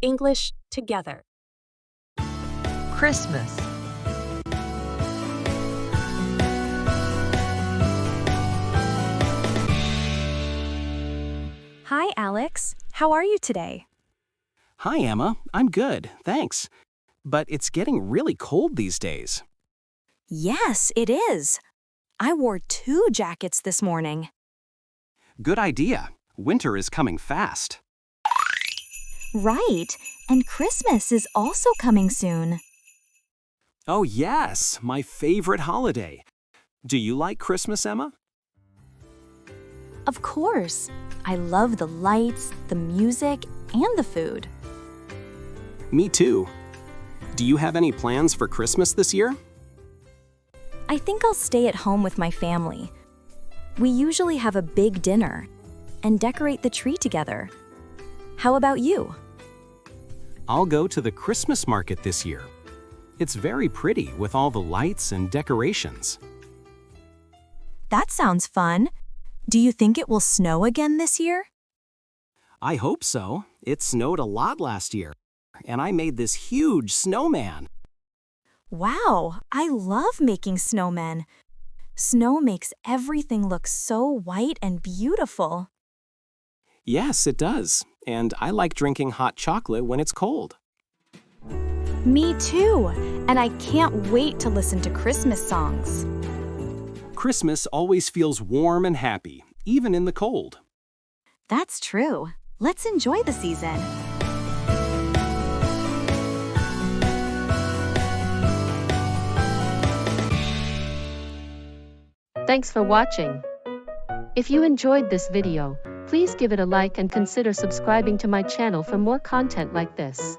English together. Christmas. Hi, Alex. How are you today? Hi, Emma. I'm good, thanks. But it's getting really cold these days. Yes, it is. I wore 2 jackets this morning. Good idea. Winter is coming fast. Right, and Christmas is also coming soon. Oh, yes, my favorite holiday. Do you like Christmas, Emma? Of course. I love the lights, the music, and the food. Me too. Do you have any plans for Christmas this year? I think I'll stay at home with my family. We usually have a big dinner and decorate the tree together. How about you? I'll go to the Christmas market this year. It's very pretty with all the lights and decorations. That sounds fun. Do you think it will snow again this year? I hope so. It snowed a lot last year, and I made this huge snowman. Wow, I love making snowmen. Snow makes everything look so white and beautiful. Yes, it does. And I like drinking hot chocolate when it's cold. Me too, and I can't wait to listen to Christmas songs. Christmas always feels warm and happy, even in the cold. That's true. Let's enjoy the season. Thanks for watching. If you enjoyed this video, please give it a like and consider subscribing to my channel for more content like this.